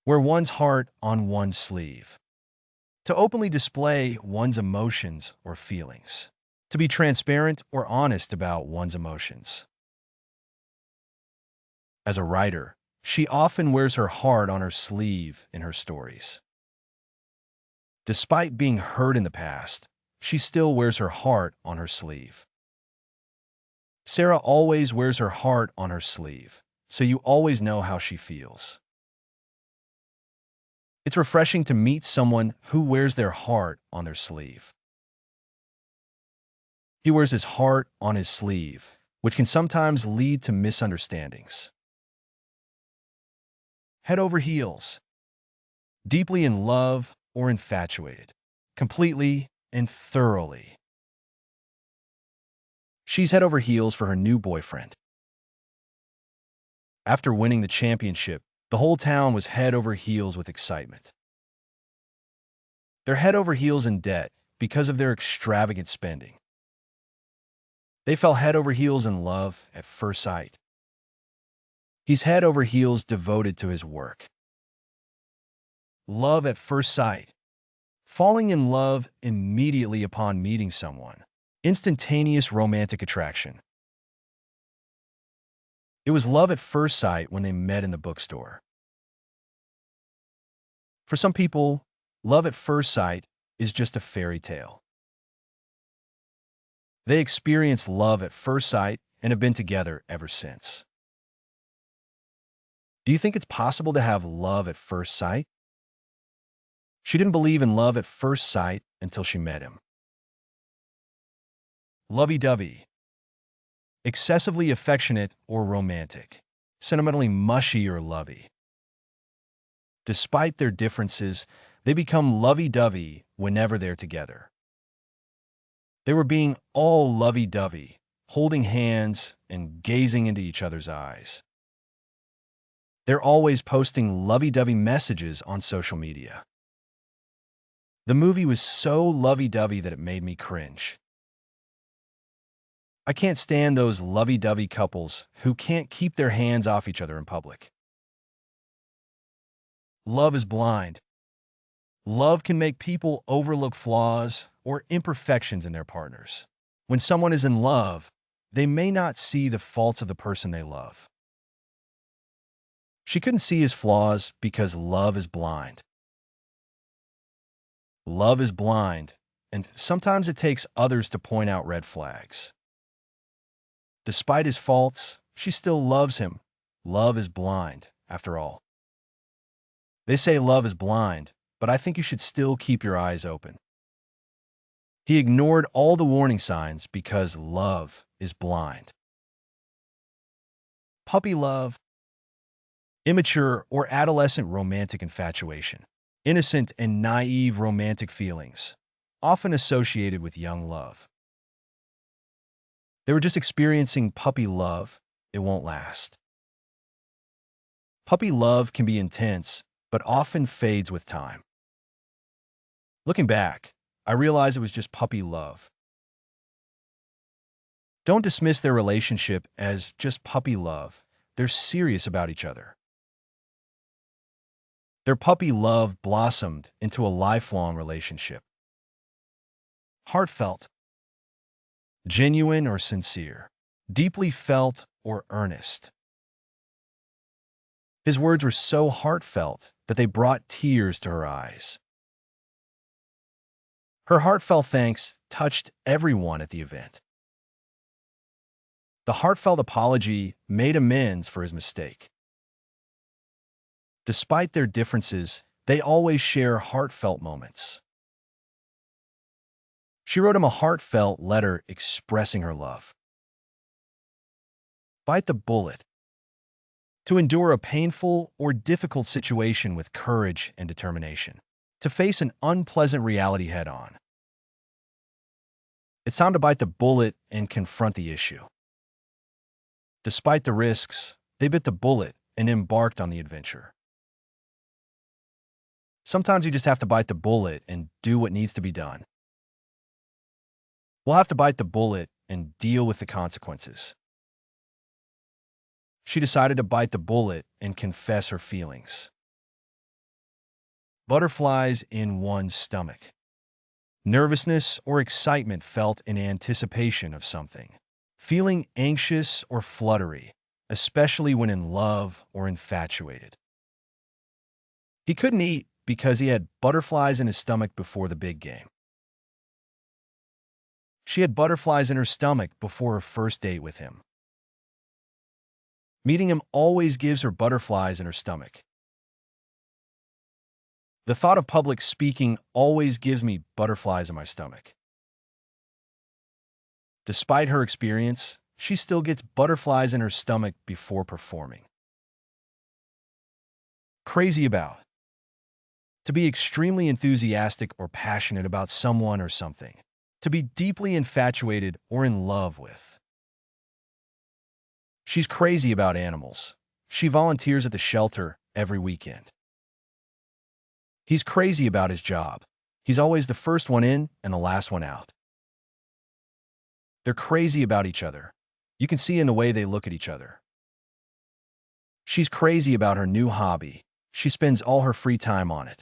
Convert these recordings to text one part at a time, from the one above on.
Wear one's heart on one's sleeve. To openly display one's emotions or feelings. To be transparent or honest about one's emotions. As a writer, she often wears her heart on her sleeve in her stories. Despite being hurt in the past, she still wears her heart on her sleeve. Sarah always wears her heart on her sleeve, so you always know how she feels. It's refreshing to meet someone who wears their heart on their sleeve. He wears his heart on his sleeve, which can sometimes lead to misunderstandings. Head over heels. Deeply in love or infatuated. Completely and thoroughly. She's head over heels for her new boyfriend. After winning the championship, the whole town was head over heels with excitement. They're head over heels in debt because of their extravagant spending. They fell head over heels in love at first sight. He's head over heels devoted to his work. Love at first sight. Falling in love immediately upon meeting someone. Instantaneous romantic attraction. It was love at first sight when they met in the bookstore. For some people, love at first sight is just a fairy tale. They experienced love at first sight and have been together ever since. Do you think it's possible to have love at first sight? She didn't believe in love at first sight until she met him. Lovey-dovey. Excessively affectionate or romantic. Sentimentally mushy or lovey. Despite their differences, they become lovey-dovey whenever they're together. They were being all lovey-dovey, holding hands and gazing into each other's eyes. They're always posting lovey-dovey messages on social media. The movie was so lovey-dovey that it made me cringe. I can't stand those lovey-dovey couples who can't keep their hands off each other in public. Love is blind. Love can make people overlook flaws or imperfections in their partners. When someone is in love, they may not see the faults of the person they love. She couldn't see his flaws because love is blind. Love is blind, and sometimes it takes others to point out red flags. Despite his faults, she still loves him. Love is blind, after all. They say love is blind, but I think you should still keep your eyes open. He ignored all the warning signs because love is blind. Puppy love. Immature or adolescent romantic infatuation. Innocent and naive romantic feelings, often associated with young love. They were just experiencing puppy love. It won't last. Puppy love can be intense, but often fades with time. Looking back, I realized it was just puppy love. Don't dismiss their relationship as just puppy love. They're serious about each other. Their puppy love blossomed into a lifelong relationship. Heartfelt. Genuine or sincere. Deeply felt or earnest. His words were so heartfelt that they brought tears to her eyes. Her heartfelt thanks touched everyone at the event. The heartfelt apology made amends for his mistake. Despite their differences, they always share heartfelt moments. She wrote him a heartfelt letter expressing her love. Bite the bullet. To endure a painful or difficult situation with courage and determination. To face an unpleasant reality head-on. It's time to bite the bullet and confront the issue. Despite the risks, they bit the bullet and embarked on the adventure. Sometimes you just have to bite the bullet and do what needs to be done. We'll have to bite the bullet and deal with the consequences. She decided to bite the bullet and confess her feelings. butterflies in one's stomach. Nervousness or excitement felt in anticipation of something. Feeling anxious or fluttery, especially when in love or infatuated. He couldn't eat because he had butterflies in his stomach before the big game. She had butterflies in her stomach before her first date with him. Meeting him always gives her butterflies in her stomach. The thought of public speaking always gives me butterflies in my stomach. Despite her experience, she still gets butterflies in her stomach before performing. Crazy about. To be extremely enthusiastic or passionate about someone or something. To be deeply infatuated or in love with. She's crazy about animals. She volunteers at the shelter every weekend. He's crazy about his job. He's always the first one in and the last one out. They're crazy about each other. You can see in the way they look at each other. She's crazy about her new hobby. She spends all her free time on it.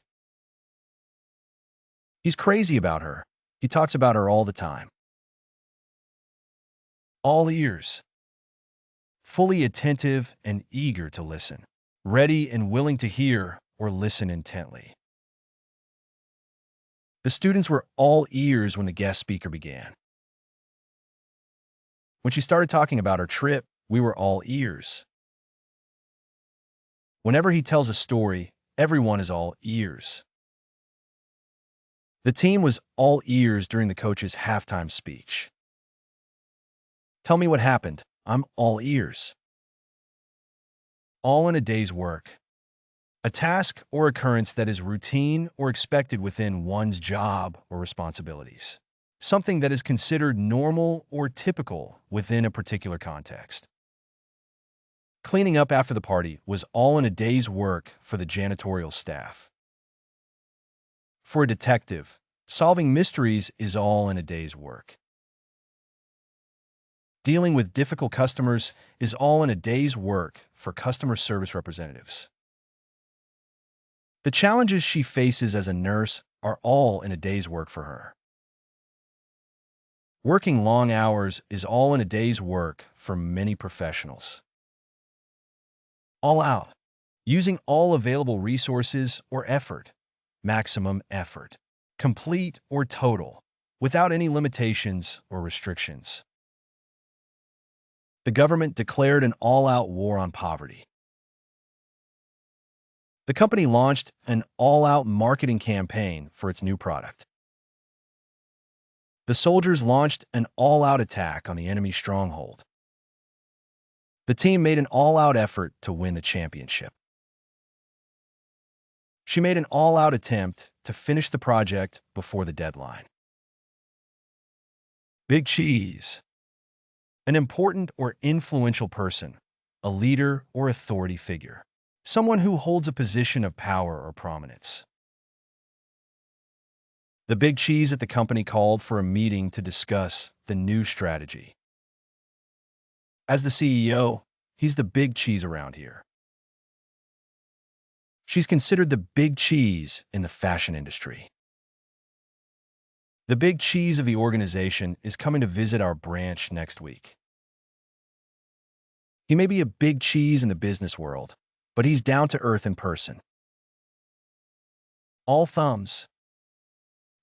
He's crazy about her. He talks about her all the time. All ears. Fully attentive and eager to listen. Ready and willing to hear or listen intently. The students were all ears when the guest speaker began. When she started talking about her trip, we were all ears. Whenever he tells a story, everyone is all ears. The team was all ears during the coach's halftime speech. Tell me what happened. I'm all ears. All in a day's work. A task or occurrence that is routine or expected within one's job or responsibilities. Something that is considered normal or typical within a particular context. Cleaning up after the party was all in a day's work for the janitorial staff. For a detective, solving mysteries is all in a day's work. Dealing with difficult customers is all in a day's work for customer service representatives. The challenges she faces as a nurse are all in a day's work for her. Working long hours is all in a day's work for many professionals. All out. Using all available resources or effort. Maximum effort. Complete or total, without any limitations or restrictions. The government declared an all-out war on poverty. The company launched an all-out marketing campaign for its new product. The soldiers launched an all-out attack on the enemy stronghold. The team made an all-out effort to win the championship. She made an all-out attempt to finish the project before the deadline. Big cheese. An important or influential person, a leader or authority figure. Someone who holds a position of power or prominence. The big cheese at the company called for a meeting to discuss the new strategy. As the CEO, he's the big cheese around here. She's considered the big cheese in the fashion industry. The big cheese of the organization is coming to visit our branch next week. He may be a big cheese in the business world, but he's down to earth in person. All thumbs.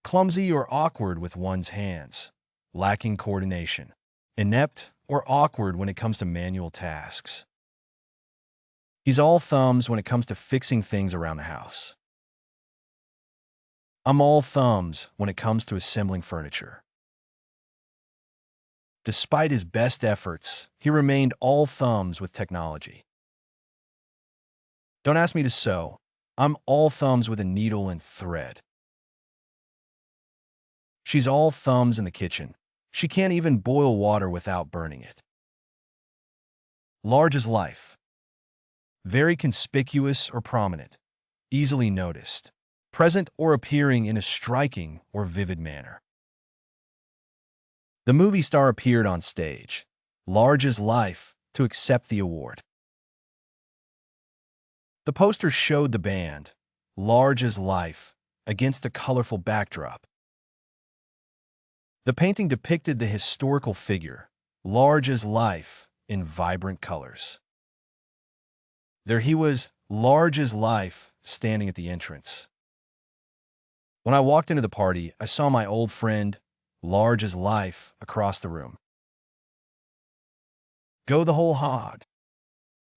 Clumsy or awkward with one's hands. Lacking coordination. Inept or awkward when it comes to manual tasks. He's all thumbs when it comes to fixing things around the house. I'm all thumbs when it comes to assembling furniture. Despite his best efforts, he remained all thumbs with technology. Don't ask me to sew. I'm all thumbs with a needle and thread. She's all thumbs in the kitchen. She can't even boil water without burning it. Large as life. Very conspicuous or prominent. Easily noticed. Present or appearing in a striking or vivid manner. The movie star appeared on stage, large as life, to accept the award. The poster showed the band, large as life, against a colorful backdrop. The painting depicted the historical figure, large as life, in vibrant colors. There he was, large as life, standing at the entrance. When I walked into the party, I saw my old friend, large as life, across the room. Go the whole hog.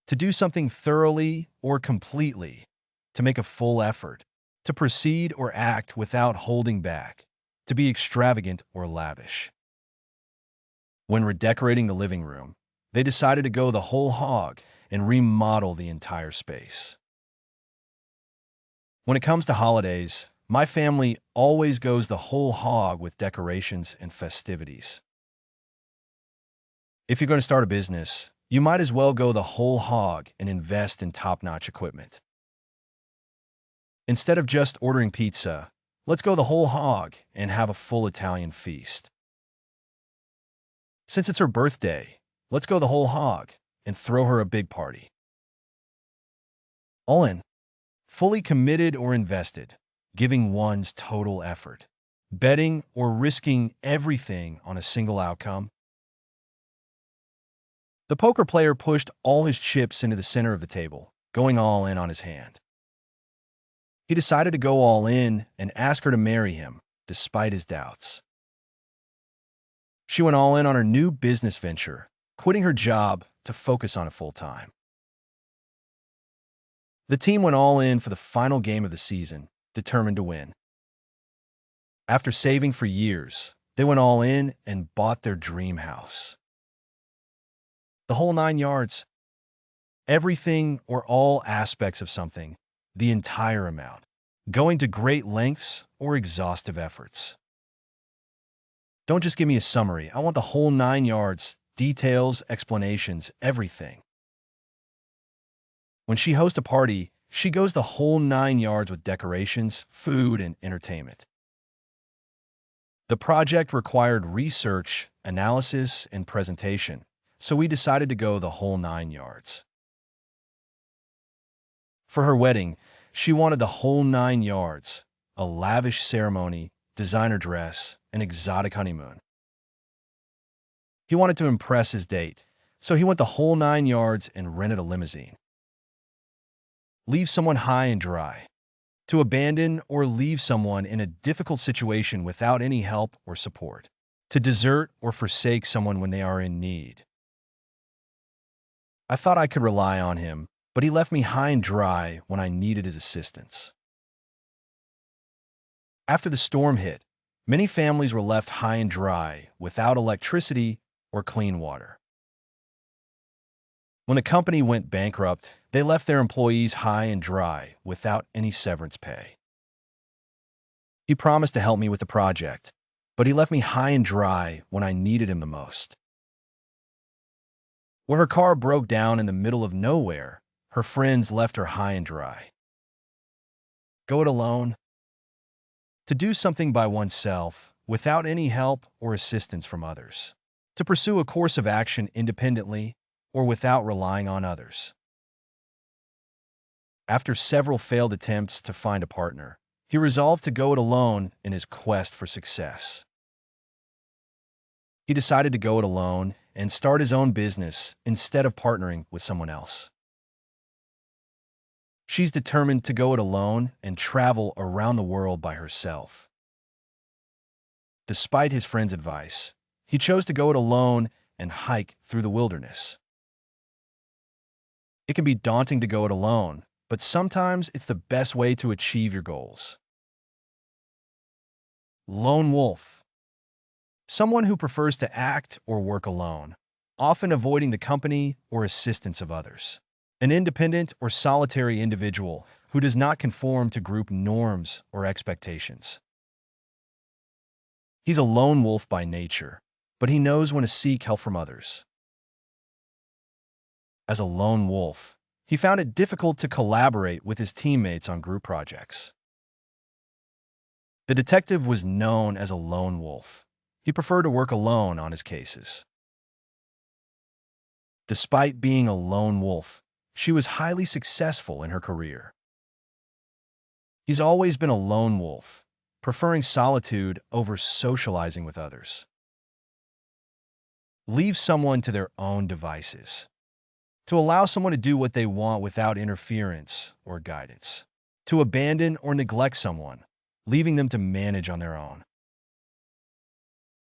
To do something thoroughly or completely, to make a full effort, to proceed or act without holding back, to be extravagant or lavish. When redecorating the living room, they decided to go the whole hog and remodel the entire space. When it comes to holidays, my family always goes the whole hog with decorations and festivities. If you're going to start a business, you might as well go the whole hog and invest in top-notch equipment. Instead of just ordering pizza, let's go the whole hog and have a full Italian feast. Since it's her birthday, let's go the whole hog and throw her a big party. All in, fully committed or invested, giving one's total effort, betting or risking everything on a single outcome. The poker player pushed all his chips into the center of the table, going all in on his hand. He decided to go all in and ask her to marry him, despite his doubts. She went all in on her new business venture, quitting her job to focus on it full-time. The team went all in for the final game of the season, determined to win. After saving for years, they went all in and bought their dream house. The whole 9 yards. Everything or all aspects of something, the entire amount, going to great lengths or exhaustive efforts. Don't just give me a summary. I want the whole 9 yards, details, explanations, everything. When she hosts a party, she goes the whole 9 yards with decorations, food, and entertainment. The project required research, analysis, and presentation, so we decided to go the whole 9 yards. For her wedding, she wanted the whole 9 yards, a lavish ceremony, designer dress, an exotic honeymoon. He wanted to impress his date, so he went the whole 9 yards and rented a limousine. Leave someone high and dry. To abandon or leave someone in a difficult situation without any help or support. To desert or forsake someone when they are in need. I thought I could rely on him, but he left me high and dry when I needed his assistance. After the storm hit, many families were left high and dry without electricity or clean water. When the company went bankrupt, they left their employees high and dry without any severance pay. He promised to help me with the project, but he left me high and dry when I needed him the most. When her car broke down in the middle of nowhere, her friends left her high and dry. Go it alone. To do something by oneself without any help or assistance from others. To pursue a course of action independently or without relying on others. After several failed attempts to find a partner, he resolved to go it alone in his quest for success. He decided to go it alone and start his own business instead of partnering with someone else. She's determined to go it alone and travel around the world by herself. Despite his friend's advice, he chose to go it alone and hike through the wilderness. It can be daunting to go it alone, but sometimes it's the best way to achieve your goals. Lone wolf. Someone who prefers to act or work alone, often avoiding the company or assistance of others. An independent or solitary individual who does not conform to group norms or expectations. He's a lone wolf by nature, but he knows when to seek help from others. As a lone wolf, he found it difficult to collaborate with his teammates on group projects. The detective was known as a lone wolf. He preferred to work alone on his cases. Despite being a lone wolf, she was highly successful in her career. He's always been a lone wolf, preferring solitude over socializing with others. Leave someone to their own devices. To allow someone to do what they want without interference or guidance. To abandon or neglect someone, leaving them to manage on their own.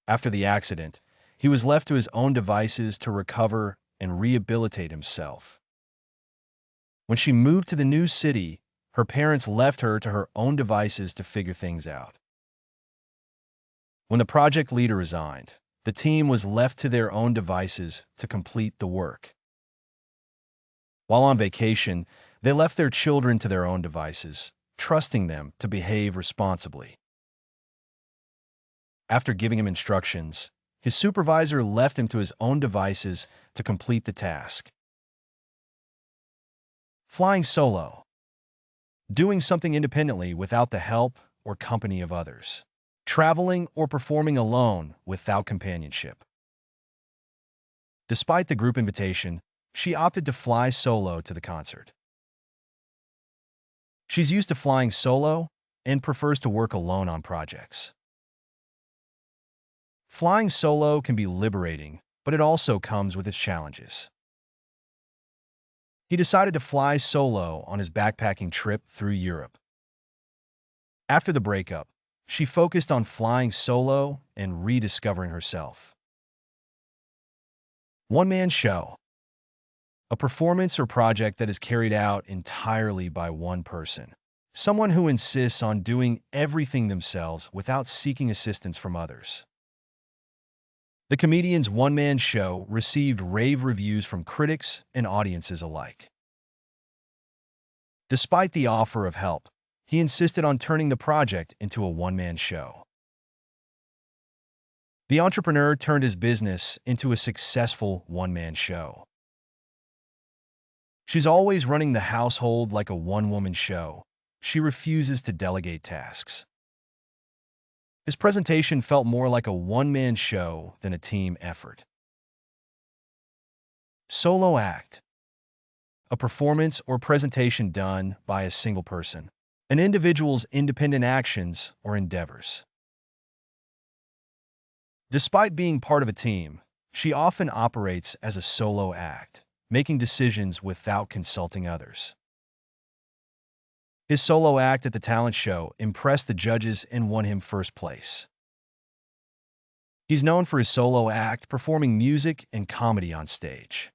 After the accident, he was left to his own devices to recover and rehabilitate himself. When she moved to the new city, her parents left her to her own devices to figure things out. When the project leader resigned, the team was left to their own devices to complete the work. While on vacation, they left their children to their own devices, trusting them to behave responsibly. After giving him instructions, his supervisor left him to his own devices to complete the task. Flying solo. Doing something independently without the help or company of others. Traveling or performing alone without companionship. Despite the group invitation, she opted to fly solo to the concert. She's used to flying solo and prefers to work alone on projects. Flying solo can be liberating, but it also comes with its challenges. He decided to fly solo on his backpacking trip through Europe. After the breakup, she focused on flying solo and rediscovering herself. One-man show. A performance or project that is carried out entirely by one person. Someone who insists on doing everything themselves without seeking assistance from others. The comedian's one-man show received rave reviews from critics and audiences alike. Despite the offer of help, he insisted on turning the project into a one-man show. The entrepreneur turned his business into a successful one-man show. She's always running the household like a one-woman show. She refuses to delegate tasks. His presentation felt more like a one-man show than a team effort. Solo act. A performance or presentation done by a single person. An individual's independent actions or endeavors. Despite being part of a team, she often operates as a solo act, making decisions without consulting others. His solo act at the talent show impressed the judges and won him first place. He's known for his solo act performing music and comedy on stage.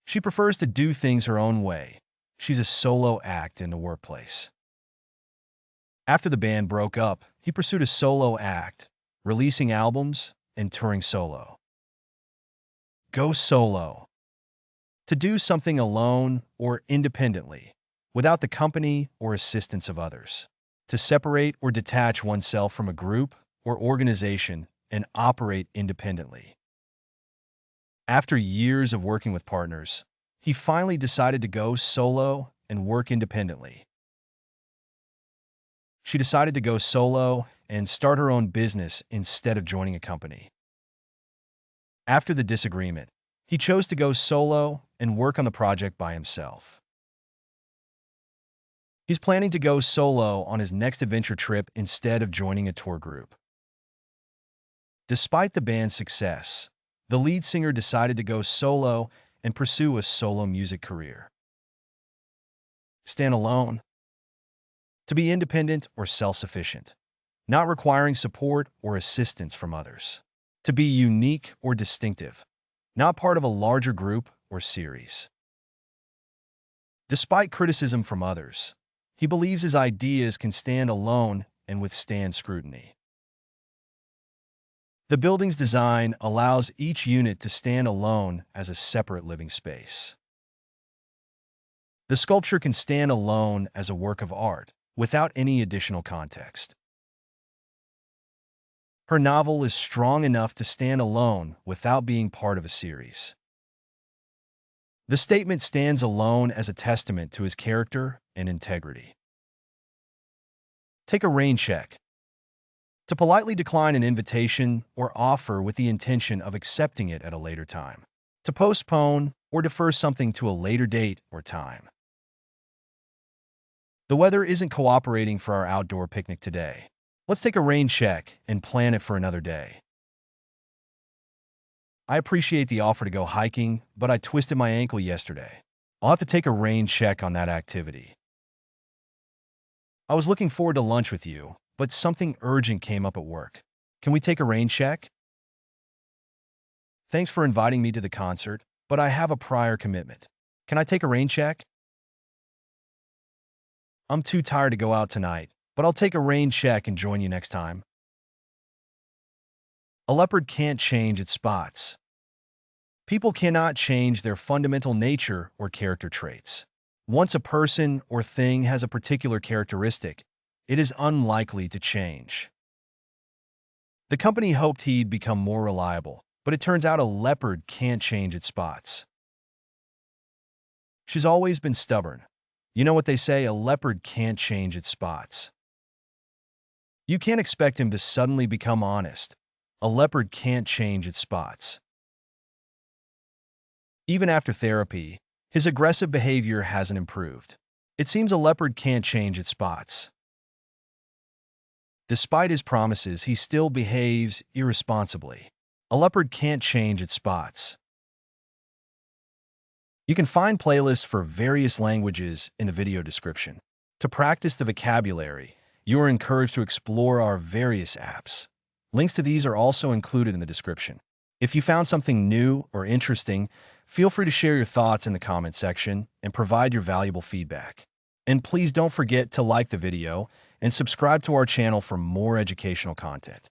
She prefers to do things her own way. She's a solo act in the workplace. After the band broke up, he pursued a solo act, releasing albums and touring solo. Go solo. To do something alone or independently, without the company or assistance of others. To separate or detach oneself from a group or organization and operate independently. After years of working with partners, he finally decided to go solo and work independently. She decided to go solo and start her own business instead of joining a company. After the disagreement, he chose to go solo and work on the project by himself. He's planning to go solo on his next adventure trip instead of joining a tour group. Despite the band's success, the lead singer decided to go solo and pursue a solo music career. Stand alone. To be independent or self-sufficient, not requiring support or assistance from others. To be unique or distinctive, not part of a larger group or series. Despite criticism from others, he believes his ideas can stand alone and withstand scrutiny. The building's design allows each unit to stand alone as a separate living space. The sculpture can stand alone as a work of art, without any additional context. Her novel is strong enough to stand alone without being part of a series. The statement stands alone as a testament to his character and integrity. Take a rain check. To politely decline an invitation or offer with the intention of accepting it at a later time. To postpone or defer something to a later date or time. The weather isn't cooperating for our outdoor picnic today. Let's take a rain check and plan it for another day. I appreciate the offer to go hiking, but I twisted my ankle yesterday. I'll have to take a rain check on that activity. I was looking forward to lunch with you, but something urgent came up at work. Can we take a rain check? Thanks for inviting me to the concert, but I have a prior commitment. Can I take a rain check? I'm too tired to go out tonight, but I'll take a rain check and join you next time. A leopard can't change its spots. People cannot change their fundamental nature or character traits. Once a person or thing has a particular characteristic, it is unlikely to change. The company hoped he'd become more reliable, but it turns out a leopard can't change its spots. She's always been stubborn. You know what they say, a leopard can't change its spots. You can't expect him to suddenly become honest. A leopard can't change its spots. Even after therapy, his aggressive behavior hasn't improved. It seems a leopard can't change its spots. Despite his promises, he still behaves irresponsibly. A leopard can't change its spots. You can find playlists for various languages in the video description. To practice the vocabulary, you are encouraged to explore our various apps. Links to these are also included in the description. If you found something new or interesting, feel free to share your thoughts in the comment section and provide your valuable feedback. And please don't forget to like the video and subscribe to our channel for more educational content.